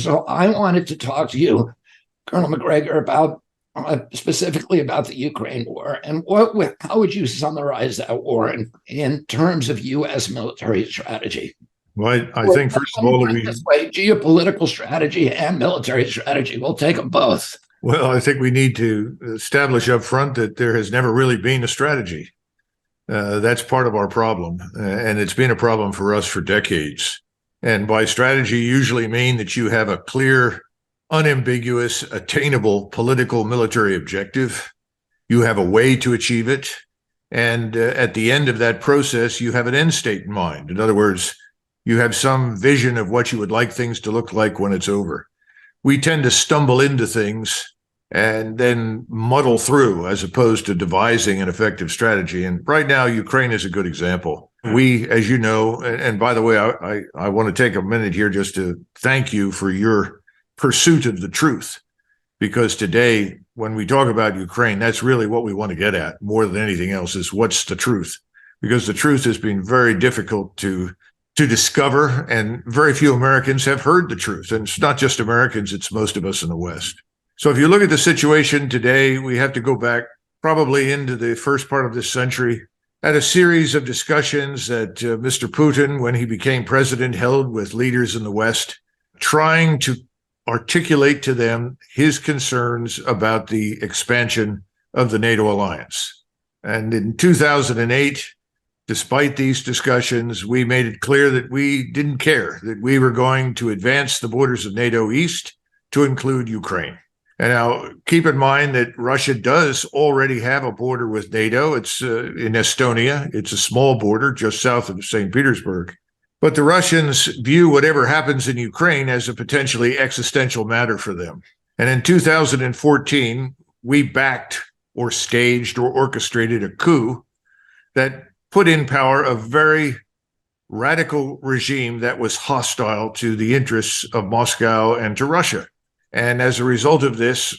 So I wanted to talk to you, Colonel Macgregor, about specifically about the Ukraine war, and how would you summarize that war in terms of U.S. military strategy? Well, I think first of all, this way, geopolitical strategy and military strategy. We'll take them both. Well, I think we need to establish up front that there has never really been a strategy. That's part of our problem, and it's been a problem for us for decades. And by strategy, you usually mean that you have a clear, unambiguous, attainable political military objective. You have a way to achieve it. And at the end of that process, you have an end state in mind. In other words, you have some vision of what you would like things to look like when it's over. We tend to stumble into things and then muddle through as opposed to devising an effective strategy. And right now, Ukraine is a good example. We, as you know, and by the way, I want to take a minute here just to thank you for your pursuit of the truth, because today, when we talk about Ukraine, that's really what we want to get at more than anything else is what's the truth, because the truth has been very difficult to discover, and very few Americans have heard the truth. And it's not just Americans, it's most of us in the West. So if you look at the situation today, we have to go back probably into the first part of this century, at a series of discussions that Mr. Putin, when he became president, held with leaders in the West, trying to articulate to them his concerns about the expansion of the NATO alliance. And in 2008, despite these discussions, we made it clear that we didn't care, that we were going to advance the borders of NATO east to include Ukraine. And now keep in mind that Russia does already have a border with NATO. It's in Estonia. It's a small border just south of St. Petersburg. But the Russians view whatever happens in Ukraine as a potentially existential matter for them. And in 2014, we backed or staged or orchestrated a coup that put in power a very radical regime that was hostile to the interests of Moscow and to Russia. And as a result of this,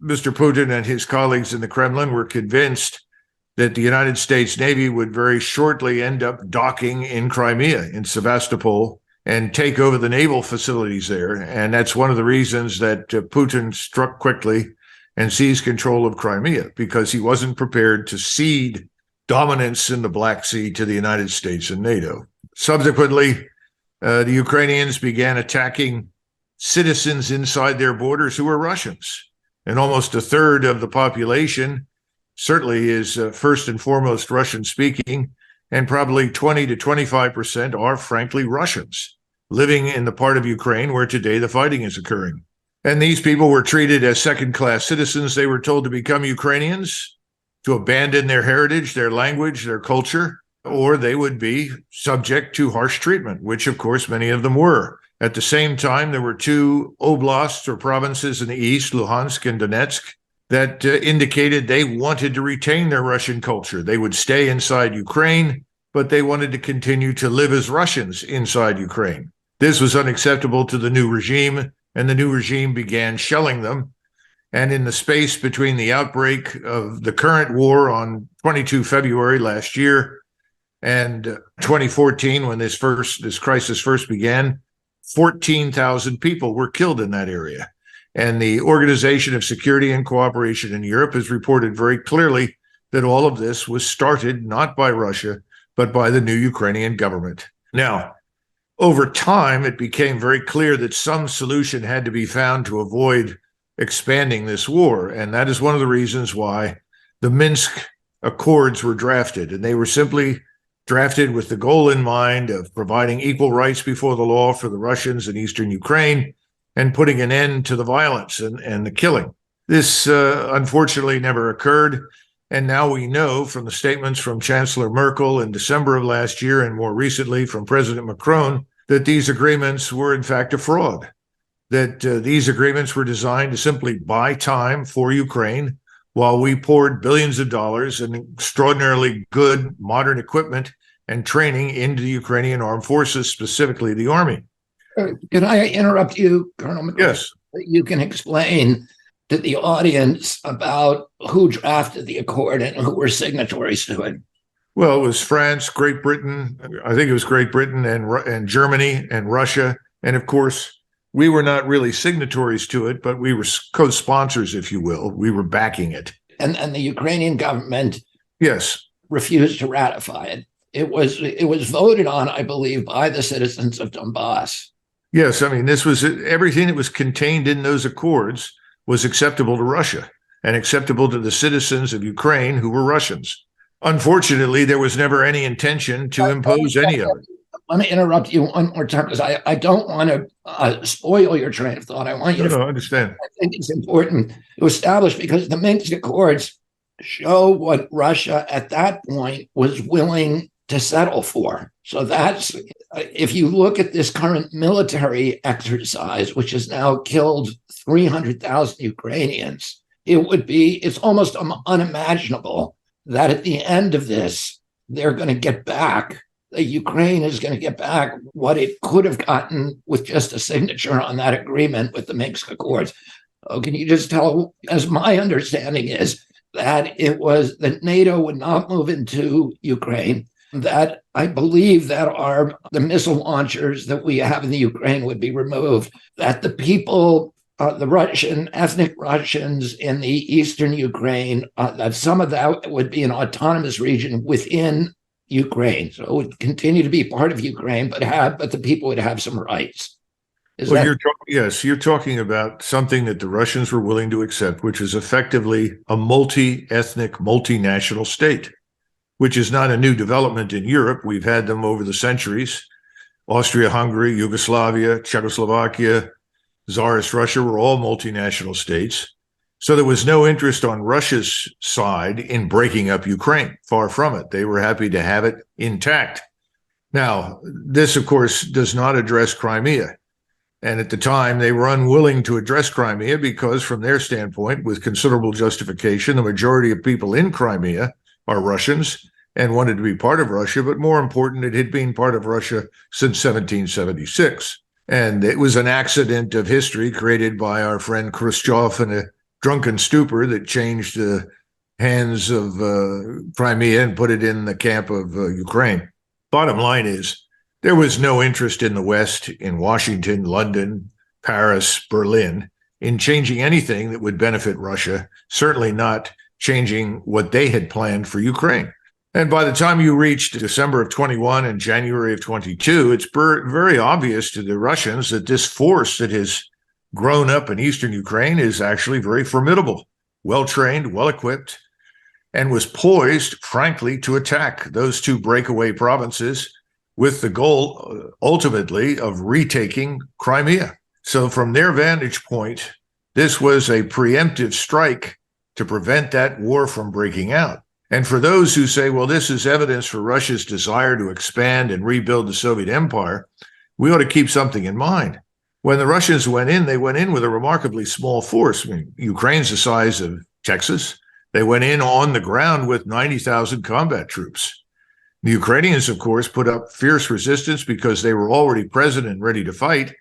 Mr. Putin and his colleagues in the Kremlin were convinced that the United States Navy would very shortly end up docking in Crimea, in Sevastopol, and take over the naval facilities there. And that's one of the reasons that Putin struck quickly and seized control of Crimea, because he wasn't prepared to cede dominance in the Black Sea to the United States and NATO. Subsequently, the Ukrainians began attacking citizens inside their borders who were Russians. And almost a third of the population certainly is first and foremost Russian speaking, and probably 20 to 25% are frankly Russians living in the part of Ukraine where today the fighting is occurring. And these people were treated as second-class citizens. They were told to become Ukrainians, to abandon their heritage, their language, their culture, or they would be subject to harsh treatment, which of course many of them were. At the same time, there were two oblasts or provinces in the east, Luhansk and Donetsk, that indicated they wanted to retain their Russian culture. They would stay inside Ukraine, but they wanted to continue to live as Russians inside Ukraine. This was unacceptable to the new regime, and the new regime began shelling them. And in the space between the outbreak of the current war on 22 February last year and 2014, when this crisis first began, 14,000 people were killed in that area. And the Organization of Security and Cooperation in Europe has reported very clearly that all of this was started not by Russia, but by the new Ukrainian government. Now, over time, it became very clear that some solution had to be found to avoid expanding this war. And that is one of the reasons why the Minsk Accords were drafted. And they were simply drafted with the goal in mind of providing equal rights before the law for the Russians in eastern Ukraine and putting an end to the violence and the killing. This unfortunately never occurred. And now we know from the statements from Chancellor Merkel in December of last year and more recently from President Macron that these agreements were in fact a fraud, that these agreements were designed to simply buy time for Ukraine while we poured billions of dollars in extraordinarily good modern equipment and training into the Ukrainian armed forces, specifically the army. Can I interrupt you, Colonel McGregor? Yes. You can explain to the audience about who drafted the accord and who were signatories to it. Well, it was France, Great Britain. I think it was Great Britain and Germany and Russia, and of course We were not really signatories to it, but we were co-sponsors, if you will. We were backing it. And the Ukrainian government Yes. refused to ratify it. It was voted on, I believe, by the citizens of Donbass. Yes, I mean, this was everything that was contained in those accords was acceptable to Russia and acceptable to the citizens of Ukraine who were Russians. Unfortunately, there was never any intention to impose any of it. Let me interrupt you one more time, because I don't want to spoil your train of thought. I want you to understand. I think it's important to establish, because the Minsk Accords show what Russia at that point was willing to settle for. So that's, if you look at this current military exercise, which has now killed 300,000 Ukrainians, it's almost unimaginable that at the end of this, they're going to get back, Ukraine is going to get back what it could have gotten with just a signature on that agreement with the Minsk Accords. Oh, can you just tell, as my understanding is, that it was that NATO would not move into Ukraine, that I believe that the missile launchers that we have in the Ukraine would be removed, that the people, the ethnic Russians in the eastern Ukraine, that some of that would be an autonomous region within Ukraine. So it would continue to be part of Ukraine, but the people would have some rights. You're talking about something that the Russians were willing to accept, which is effectively a multi-ethnic, multinational state, which is not a new development in Europe. We've had them over the centuries. Austria-Hungary, Yugoslavia, Czechoslovakia, Tsarist Russia were all multinational states. So there was no interest on Russia's side in breaking up Ukraine. Far from it. They were happy to have it intact. Now, this, of course, does not address Crimea. And at the time, they were unwilling to address Crimea because, from their standpoint, with considerable justification, the majority of people in Crimea are Russians and wanted to be part of Russia. But more important, it had been part of Russia since 1776. And it was an accident of history created by our friend Khrushchev in a drunken stupor that changed the hands of Crimea and put it in the camp of Ukraine. Bottom line is, there was no interest in the West, in Washington, London, Paris, Berlin, in changing anything that would benefit Russia, certainly not changing what they had planned for Ukraine. And by the time you reached December of 21 and January of 22, it's very obvious to the Russians that this force that has grown up in eastern Ukraine is actually very formidable, well-trained, well-equipped, and was poised, frankly, to attack those two breakaway provinces with the goal, ultimately, of retaking Crimea. So from their vantage point, this was a preemptive strike to prevent that war from breaking out. And for those who say, well, this is evidence for Russia's desire to expand and rebuild the Soviet empire, we ought to keep something in mind. When the Russians went in, they went in with a remarkably small force. I mean, Ukraine's the size of Texas. They went in on the ground with 90,000 combat troops. The Ukrainians, of course, put up fierce resistance because they were already present and ready to fight.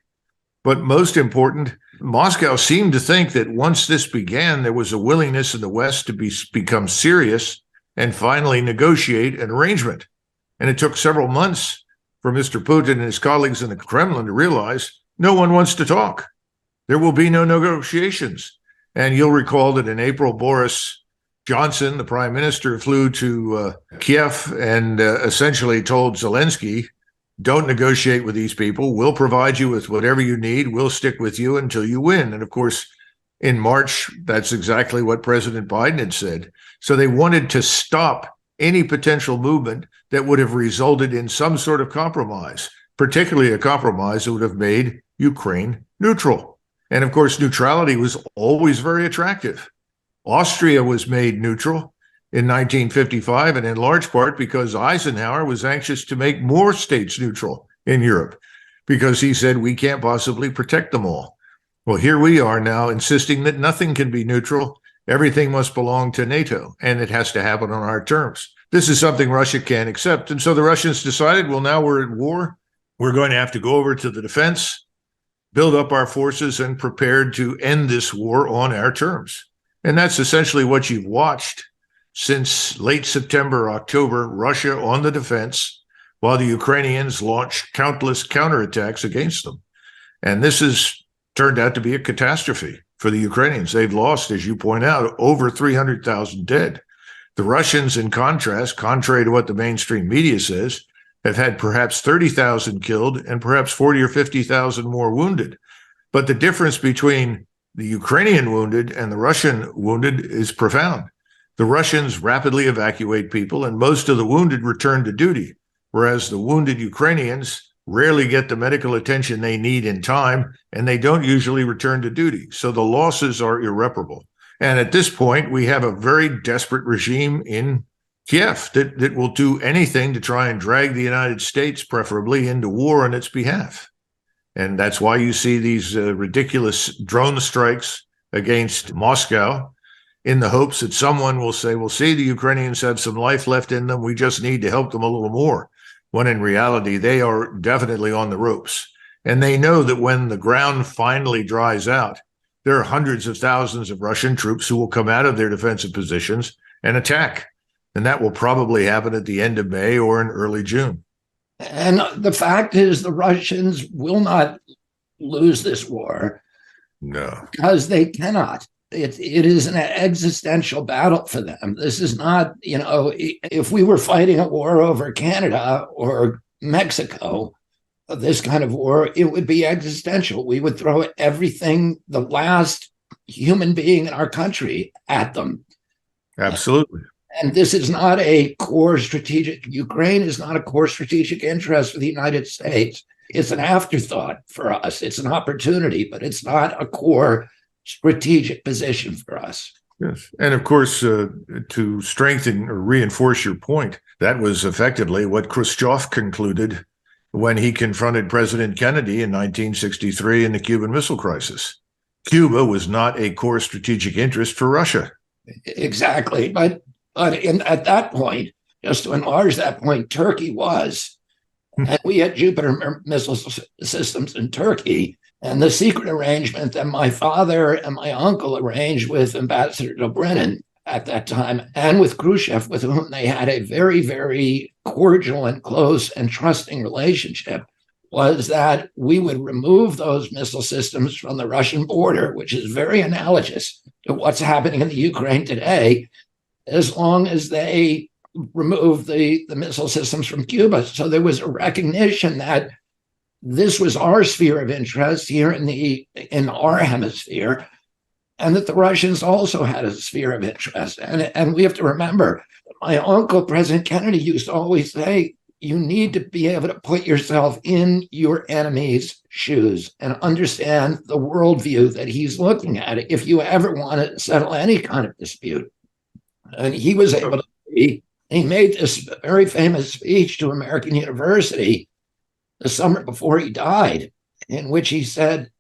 But most important, Moscow seemed to think that once this began, there was a willingness in the West to become serious and finally negotiate an arrangement. And it took several months for Mr. Putin and his colleagues in the Kremlin to realize no one wants to talk. There will be no negotiations. And you'll recall that in April, Boris Johnson, the prime minister, flew to Kiev and essentially told Zelensky, don't negotiate with these people. We'll provide you with whatever you need. We'll stick with you until you win. And of course, in March, that's exactly what President Biden had said. So they wanted to stop any potential movement that would have resulted in some sort of compromise, particularly a compromise that would have made Ukraine neutral. And of course, neutrality was always very attractive. Austria was made neutral in 1955, and in large part because Eisenhower was anxious to make more states neutral in Europe, because he said we can't possibly protect them all. Well, here we are now insisting that nothing can be neutral. Everything must belong to NATO, and it has to happen on our terms. This is something Russia can't accept. And so the Russians decided, well, now we're at war. We're going to have to go over to the defense, build up our forces, and prepare to end this war on our terms. And that's essentially what you've watched since late September, October, Russia on the defense, while the Ukrainians launched countless counterattacks against them. And this is turned out to be a catastrophe for the Ukrainians. They've lost, as you point out, over 300,000 dead. The Russians, in contrast, contrary to what the mainstream media says, have had perhaps 30,000 killed and perhaps 40 or 50,000 more wounded. But the difference between the Ukrainian wounded and the Russian wounded is profound. The Russians rapidly evacuate people, and most of the wounded return to duty, whereas the wounded Ukrainians rarely get the medical attention they need in time, and they don't usually return to duty. So the losses are irreparable. And at this point, we have a very desperate regime in Kiev that will do anything to try and drag the United States, preferably, into war on its behalf. And that's why you see these ridiculous drone strikes against Moscow in the hopes that someone will say, well, see, the Ukrainians have some life left in them. We just need to help them a little more. When in reality, they are definitely on the ropes. And they know that when the ground finally dries out, there are hundreds of thousands of Russian troops who will come out of their defensive positions and attack. And that will probably happen at the end of May or in early June. And the fact is, the Russians will not lose this war. No. Because they cannot. It is an existential battle for them. This is not, if we were fighting a war over Canada or Mexico, this kind of war, it would be existential. We would throw everything, the last human being in our country, at them. Absolutely. And this is not a core strategic, Ukraine is not a core strategic interest for the United States. It's an afterthought for us. It's an opportunity, but it's not a core strategic position for us. Yes. And of course, to strengthen or reinforce your point, that was effectively what Khrushchev concluded when he confronted President Kennedy in 1963 in the Cuban Missile Crisis. Cuba was not a core strategic interest for Russia. Exactly. But at that point, just to enlarge that point, Turkey was. And we had Jupiter missile systems in Turkey. And the secret arrangement that my father and my uncle arranged with Ambassador Dobrynin at that time, and with Khrushchev, with whom they had a very, very cordial and close and trusting relationship, was that we would remove those missile systems from the Russian border, which is very analogous to what's happening in the Ukraine today, as long as they remove the missile systems from Cuba. So there was a recognition that this was our sphere of interest here in our hemisphere, and that the Russians also had a sphere of interest. And we have to remember, my uncle, President Kennedy, used to always say, you need to be able to put yourself in your enemy's shoes and understand the worldview that he's looking at if you ever want to settle any kind of dispute. And he was able to, he made this very famous speech to American University the summer before he died, in which he said,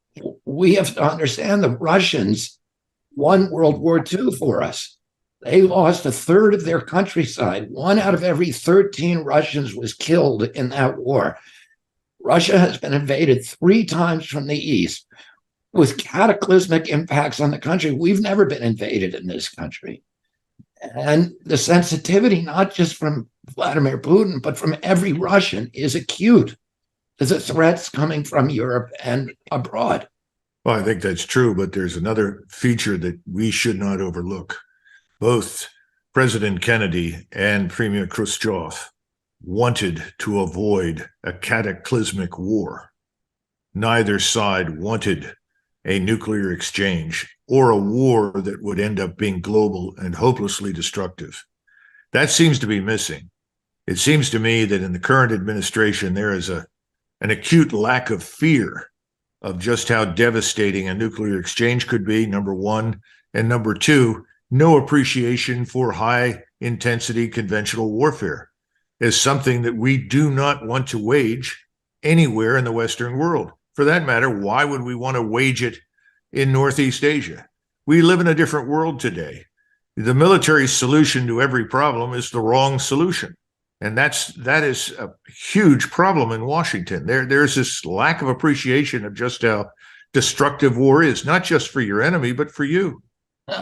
we have to understand the Russians won World War II for us. They lost a third of their countryside. 1 out of every 13 Russians was killed in that war. Russia has been invaded 3 times from the east with cataclysmic impacts on the country. We've never been invaded in this country. And the sensitivity, not just from Vladimir Putin, but from every Russian, is acute to the threats coming from Europe and abroad. Well, I think that's true, but there's another feature that we should not overlook. Both President Kennedy and Premier Khrushchev wanted to avoid a cataclysmic war. Neither side wanted a nuclear exchange or a war that would end up being global and hopelessly destructive. That seems to be missing. It seems to me that in the current administration, there is an acute lack of fear of just how devastating a nuclear exchange could be, number one, and number two, no appreciation for high-intensity conventional warfare as something that we do not want to wage anywhere in the Western world. For that matter, why would we want to wage it in Northeast Asia? We live in a different world today. The military solution to every problem is the wrong solution. And that is a huge problem in Washington. There's this lack of appreciation of just how destructive war is, not just for your enemy, but for you.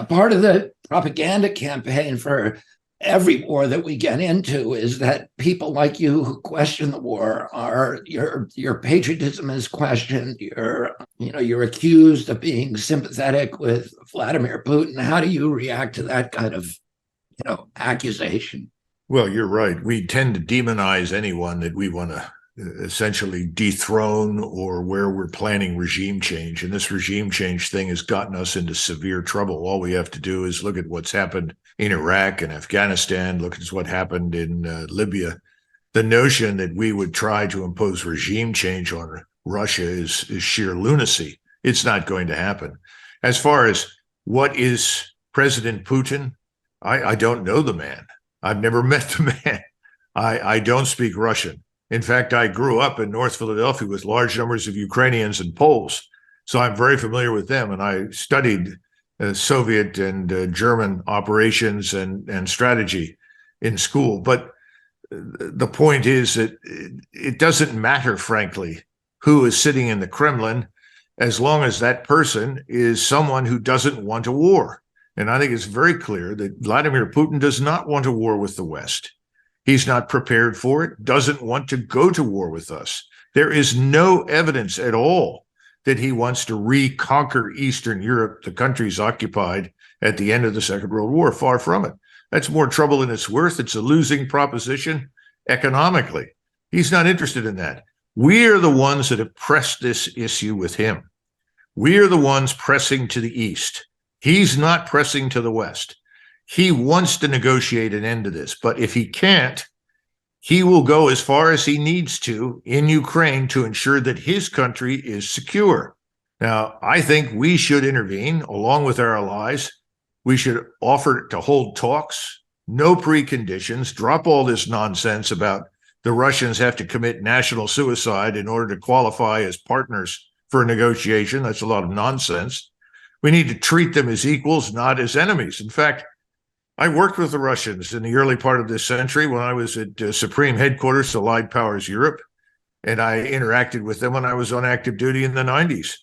Part of the propaganda campaign for every war that we get into is that people like you who question the war are your patriotism is questioned. You're accused of being sympathetic with Vladimir Putin. How do you react to that kind of accusation? Well, you're right. We tend to demonize anyone that we want to essentially dethrone or where we're planning regime change. And this regime change thing has gotten us into severe trouble. All we have to do is look at what's happened in Iraq and Afghanistan, look at what happened in Libya. The notion that we would try to impose regime change on Russia is sheer lunacy. It's not going to happen. As far as what is President Putin, I don't know the man. I've never met the man. I don't speak Russian. In fact, I grew up in North Philadelphia with large numbers of Ukrainians and Poles, so I'm very familiar with them. And I studied Soviet and German operations and strategy in school. But the point is that it doesn't matter, frankly, who is sitting in the Kremlin, as long as that person is someone who doesn't want a war. And I think it's very clear that Vladimir Putin does not want a war with the West. He's not prepared for it, doesn't want to go to war with us. There is no evidence at all that he wants to reconquer Eastern Europe, the countries occupied at the end of the Second World War. Far from it. That's more trouble than it's worth. It's a losing proposition economically. He's not interested in that. We are the ones that have pressed this issue with him. We are the ones pressing to the East. He's not pressing to the West. He wants to negotiate an end to this, but if he can't, he will go as far as he needs to in Ukraine to ensure that his country is secure. Now, I think we should intervene along with our allies. We should offer to hold talks, no preconditions, drop all this nonsense about the Russians have to commit national suicide in order to qualify as partners for a negotiation. That's a lot of nonsense. We need to treat them as equals, not as enemies. In fact, I worked with the Russians in the early part of this century when I was at Supreme Headquarters, Allied Powers Europe, and I interacted with them when I was on active duty in the 90s.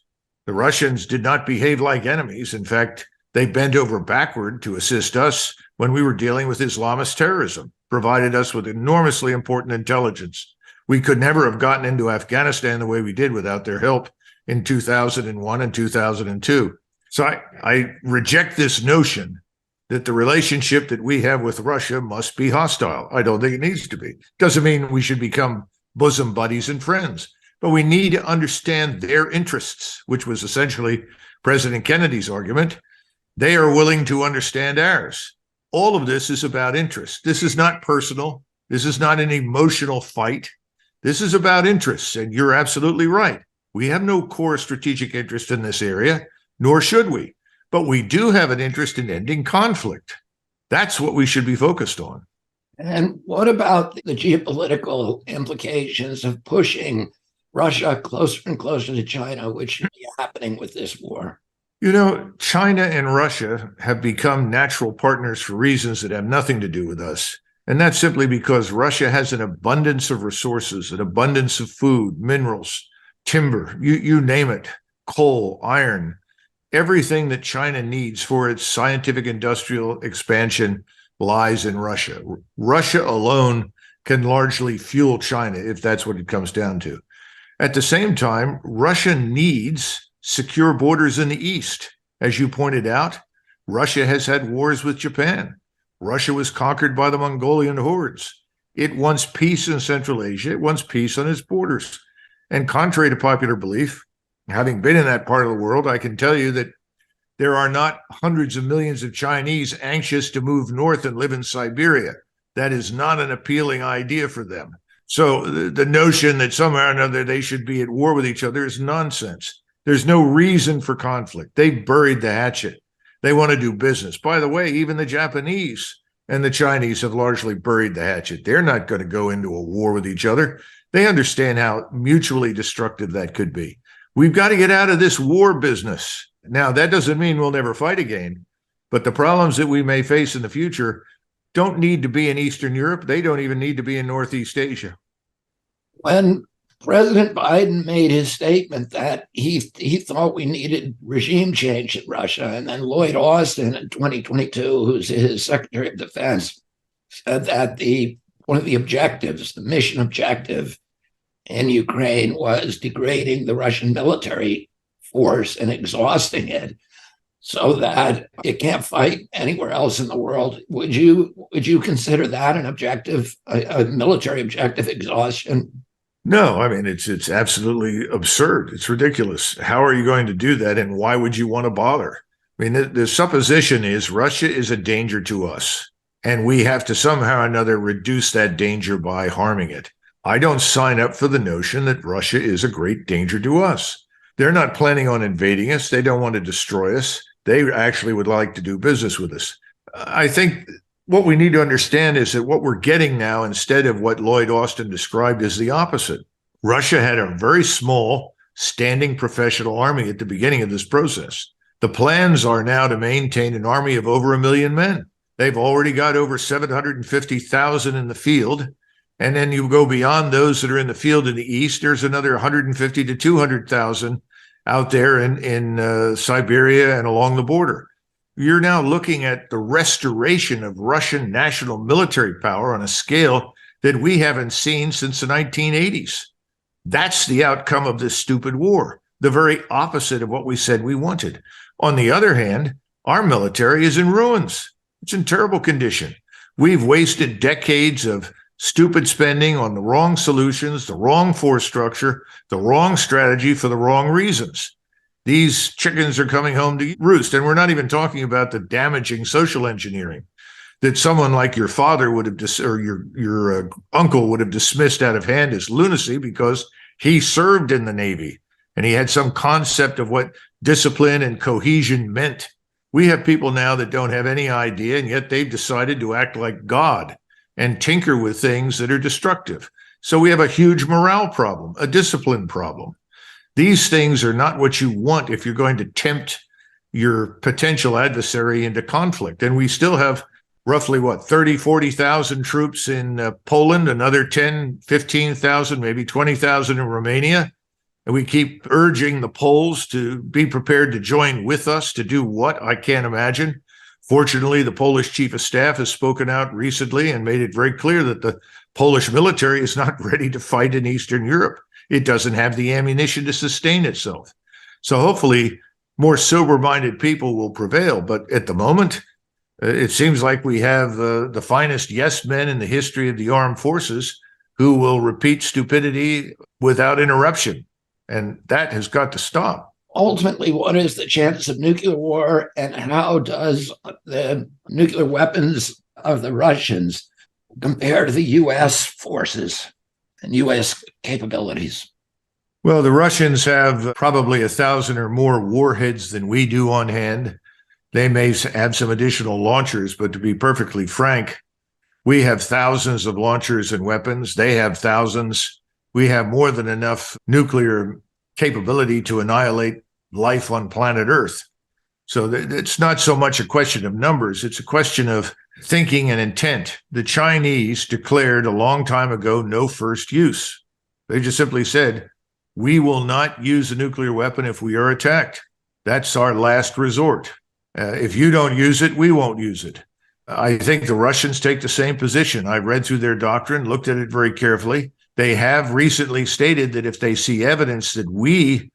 The Russians did not behave like enemies. In fact, they bent over backward to assist us when we were dealing with Islamist terrorism, provided us with enormously important intelligence. We could never have gotten into Afghanistan the way we did without their help in 2001 and 2002. So I reject this notion that the relationship that we have with Russia must be hostile. I don't think it needs to be. Doesn't mean we should become bosom buddies and friends, but we need to understand their interests, which was essentially President Kennedy's argument. They are willing to understand ours. All of this is about interest. This is not personal. This is not an emotional fight. This is about interests, and you're absolutely right. We have no core strategic interest in this area, nor should we. But we do have an interest in ending conflict. That's what we should be focused on. And what about the geopolitical implications of pushing Russia closer and closer to China, which is happening with this war? You know, China and Russia have become natural partners for reasons that have nothing to do with us. And that's simply because Russia has an abundance of resources, an abundance of food, minerals, timber, you name it, coal, iron. Everything that China needs for its scientific industrial expansion lies in Russia. Russia alone can largely fuel China, if that's what it comes down to. At the same time, Russia needs secure borders in the East. As you pointed out, Russia has had wars with Japan. Russia was conquered by the Mongolian hordes. It wants peace in Central Asia. It wants peace on its borders. And contrary to popular belief, having been in that part of the world, I can tell you that there are not hundreds of millions of Chinese anxious to move north and live in Siberia. That is not an appealing idea for them. So the notion that somehow or another they should be at war with each other is nonsense. There's no reason for conflict. They've buried the hatchet. They want to do business. By the way, even the Japanese and the Chinese have largely buried the hatchet. They're not going to go into a war with each other. They understand how mutually destructive that could be. We've got to get out of this war business. Now, that doesn't mean we'll never fight again, but the problems that we may face in the future don't need to be in Eastern Europe. They don't even need to be in Northeast Asia. When President Biden made his statement that he thought we needed regime change in Russia, and then Lloyd Austin in 2022, who's his Secretary of Defense, said that one of the objectives, the mission objective in Ukraine, was degrading the Russian military force and exhausting it so that it can't fight anywhere else in the world. Would you consider that an objective, a military objective, exhaustion? No, I mean, it's absolutely absurd. It's ridiculous. How are you going to do that? And why would you want to bother? I mean, the supposition is Russia is a danger to us, and we have to somehow or another reduce that danger by harming it. I don't sign up for the notion that Russia is a great danger to us. They're not planning on invading us. They don't want to destroy us. They actually would like to do business with us. I think what we need to understand is that what we're getting now, instead of what Lloyd Austin described, is the opposite. Russia had a very small standing professional army at the beginning of this process. The plans are now to maintain an army of over 1 million men. They've already got over 750,000 in the field. And then you go beyond those that are in the field in the east, there's another 150 to 200,000 out there in Siberia and along the border. You're now looking at the restoration of Russian national military power on a scale that we haven't seen since the 1980s. That's the outcome of this stupid war, the very opposite of what we said we wanted. On the other hand, our military is in ruins. It's in terrible condition. We've wasted decades of stupid spending on the wrong solutions, the wrong force structure, the wrong strategy for the wrong reasons. These chickens are coming home to roost. And we're not even talking about the damaging social engineering that someone like your father would have, or your uncle would have dismissed out of hand as lunacy because he served in the Navy and he had some concept of what discipline and cohesion meant. We have people now that don't have any idea, and yet they've decided to act like God and tinker with things that are destructive. So we have a huge morale problem, a discipline problem. These things are not what you want if you're going to tempt your potential adversary into conflict. And we still have roughly, 40,000 troops in Poland, another 10, 15,000, maybe 20,000 in Romania. And we keep urging the Poles to be prepared to join with us to do what? I can't imagine. Fortunately, the Polish chief of staff has spoken out recently and made it very clear that the Polish military is not ready to fight in Eastern Europe. It doesn't have the ammunition to sustain itself. So hopefully more sober-minded people will prevail. But at the moment, it seems like we have the finest yes men in the history of the armed forces who will repeat stupidity without interruption. And that has got to stop. Ultimately, what is the chance of nuclear war, and how does the nuclear weapons of the Russians compare to the U.S. forces and U.S. capabilities? Well, the Russians have probably 1,000 or more warheads than we do on hand. They may have some additional launchers, but to be perfectly frank, we have thousands of launchers and weapons. They have thousands. We have more than enough nuclear capability to annihilate life on planet Earth. So it's not so much a question of numbers. It's a question of thinking and intent. The Chinese declared a long time ago, no first use. They just simply said, we will not use a nuclear weapon if we are attacked. That's our last resort. If you don't use it, we won't use it. I think the Russians take the same position. I read through their doctrine, looked at it very carefully. They have recently stated that if they see evidence that we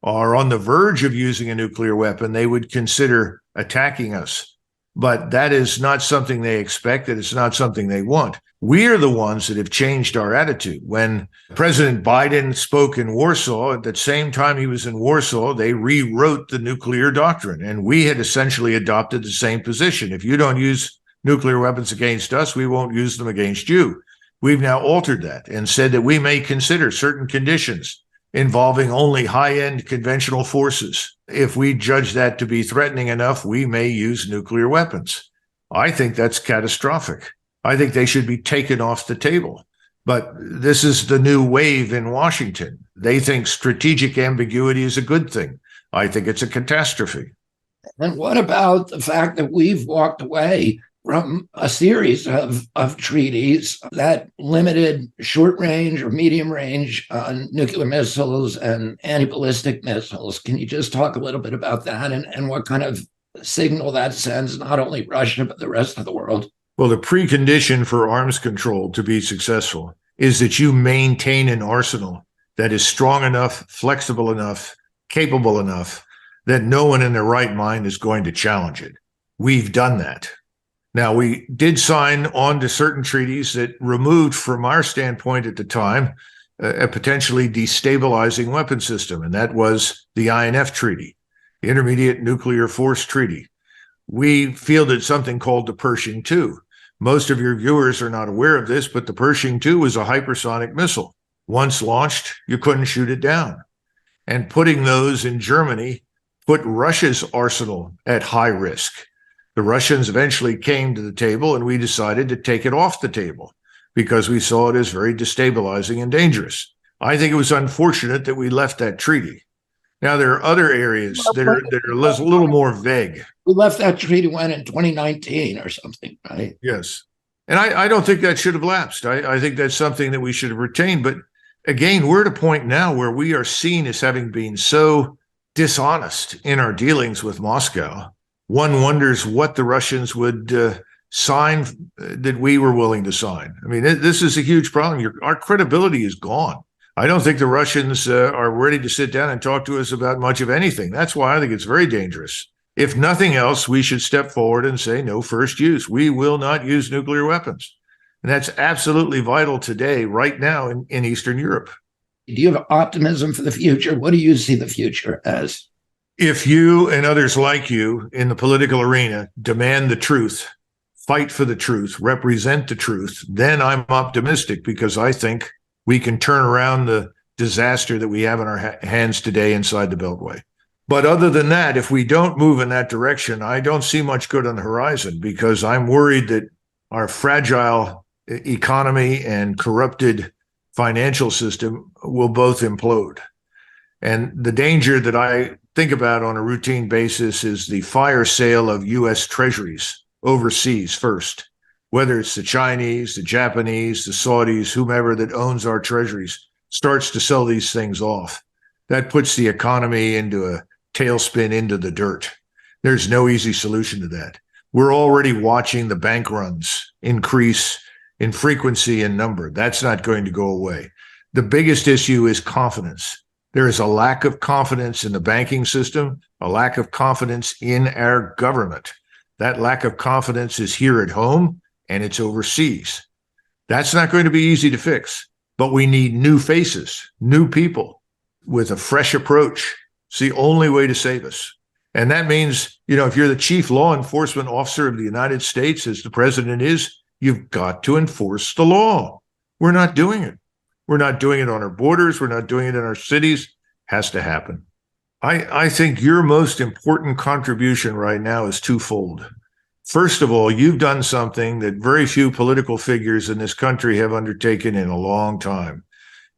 are on the verge of using a nuclear weapon, they would consider attacking us. But that is not something they expect, and it's not something they want. We are the ones that have changed our attitude. When President Biden spoke in Warsaw, at the same time he was in Warsaw, they rewrote the nuclear doctrine, and we had essentially adopted the same position. If you don't use nuclear weapons against us, we won't use them against you. We've now altered that and said that we may consider certain conditions involving only high-end conventional forces. If we judge that to be threatening enough, we may use nuclear weapons. I think that's catastrophic. I think they should be taken off the table. But this is the new wave in Washington. They think strategic ambiguity is a good thing. I think it's a catastrophe. And what about the fact that we've walked away from a series of treaties that limited short-range or medium-range nuclear missiles and anti-ballistic missiles? Can you just talk a little bit about that and what kind of signal that sends not only Russia, but the rest of the world? Well, the precondition for arms control to be successful is that you maintain an arsenal that is strong enough, flexible enough, capable enough that no one in their right mind is going to challenge it. We've done that. Now, we did sign on to certain treaties that removed, from our standpoint at the time, a potentially destabilizing weapon system, and that was the INF Treaty, the Intermediate Nuclear Force Treaty. We fielded something called the Pershing II. Most of your viewers are not aware of this, but the Pershing II was a hypersonic missile. Once launched, you couldn't shoot it down. And putting those in Germany put Russia's arsenal at high risk. The Russians eventually came to the table, and we decided to take it off the table because we saw it as very destabilizing and dangerous. I think it was unfortunate that we left that treaty. Now, there are other areas that are a little more vague. We left that treaty when in 2019 or something, right? Yes. And I don't think that should have lapsed. I think that's something that we should have retained. But again, we're at a point now where we are seen as having been so dishonest in our dealings with Moscow. One wonders what the Russians would sign that we were willing to sign. I mean, this is a huge problem. Our credibility is gone. I don't think the Russians are ready to sit down and talk to us about much of anything. That's why I think it's very dangerous. If nothing else, we should step forward and say no first use. We will not use nuclear weapons. And that's absolutely vital today, right now in Eastern Europe. Do you have optimism for the future? What do you see the future as? If you and others like you in the political arena demand the truth, fight for the truth, represent the truth, then I'm optimistic because I think we can turn around the disaster that we have in our hands today inside the Beltway. But other than that, if we don't move in that direction, I don't see much good on the horizon because I'm worried that our fragile economy and corrupted financial system will both implode. And the danger that I think about on a routine basis is the fire sale of U.S. treasuries overseas first, whether it's the Chinese, the Japanese, the Saudis, whomever that owns our treasuries starts to sell these things off. That puts the economy into a tailspin into the dirt. There's no easy solution to that. We're already watching the bank runs increase in frequency and number. That's not going to go away. The biggest issue is confidence. There is a lack of confidence in the banking system, a lack of confidence in our government. That lack of confidence is here at home and it's overseas. That's not going to be easy to fix, but we need new faces, new people with a fresh approach. It's the only way to save us. And that means, if you're the chief law enforcement officer of the United States, as the president is, you've got to enforce the law. We're not doing it. We're not doing it on our borders. We're not doing it in our cities. Has to happen. I think your most important contribution right now is twofold. First of all, you've done something that very few political figures in this country have undertaken in a long time.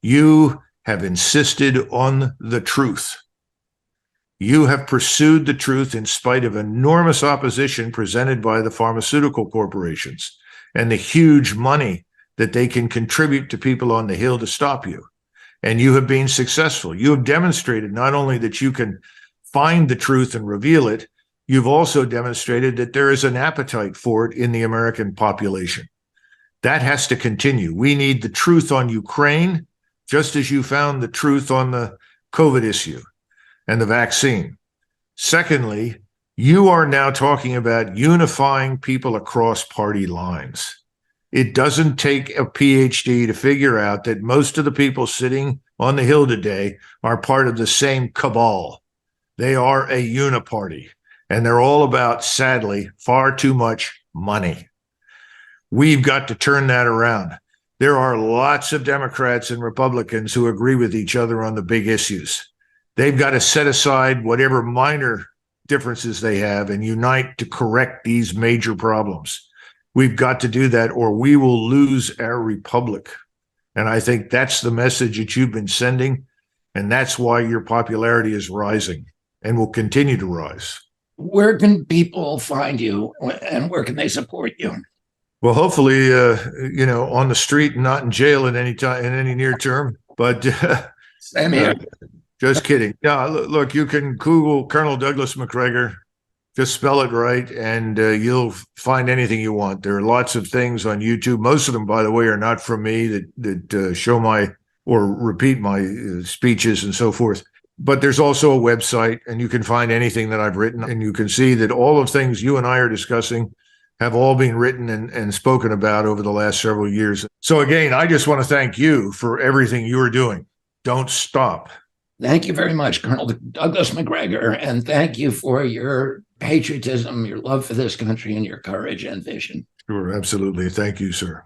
You have insisted on the truth. You have pursued the truth in spite of enormous opposition presented by the pharmaceutical corporations and the huge money that they can contribute to people on the Hill to stop you. And you have been successful. You have demonstrated not only that you can find the truth and reveal it, you've also demonstrated that there is an appetite for it in the American population. That has to continue. We need the truth on Ukraine, just as you found the truth on the COVID issue and the vaccine. Secondly, you are now talking about unifying people across party lines. It doesn't take a PhD to figure out that most of the people sitting on the Hill today are part of the same cabal. They are a uniparty, and they're all about, sadly, far too much money. We've got to turn that around. There are lots of Democrats and Republicans who agree with each other on the big issues. They've got to set aside whatever minor differences they have and unite to correct these major problems. We've got to do that or we will lose our republic. And I think that's the message that you've been sending. And that's why your popularity is rising and will continue to rise. Where can people find you and where can they support you? Well, hopefully, on the street and not in jail at any time, in any near term. But Same here. Just kidding. Yeah, look, you can Google Colonel Douglas Macgregor. Just spell it right, and you'll find anything you want. There are lots of things on YouTube. Most of them, by the way, are not from me that show my or repeat my speeches and so forth. But there's also a website, and you can find anything that I've written, and you can see that all of things you and I are discussing have all been written and spoken about over the last several years. So again, I just want to thank you for everything you're doing. Don't stop. Thank you very much, Colonel Douglas Macgregor, and thank you for your patriotism, your love for this country, and your courage and vision. Sure, absolutely. Thank you, sir.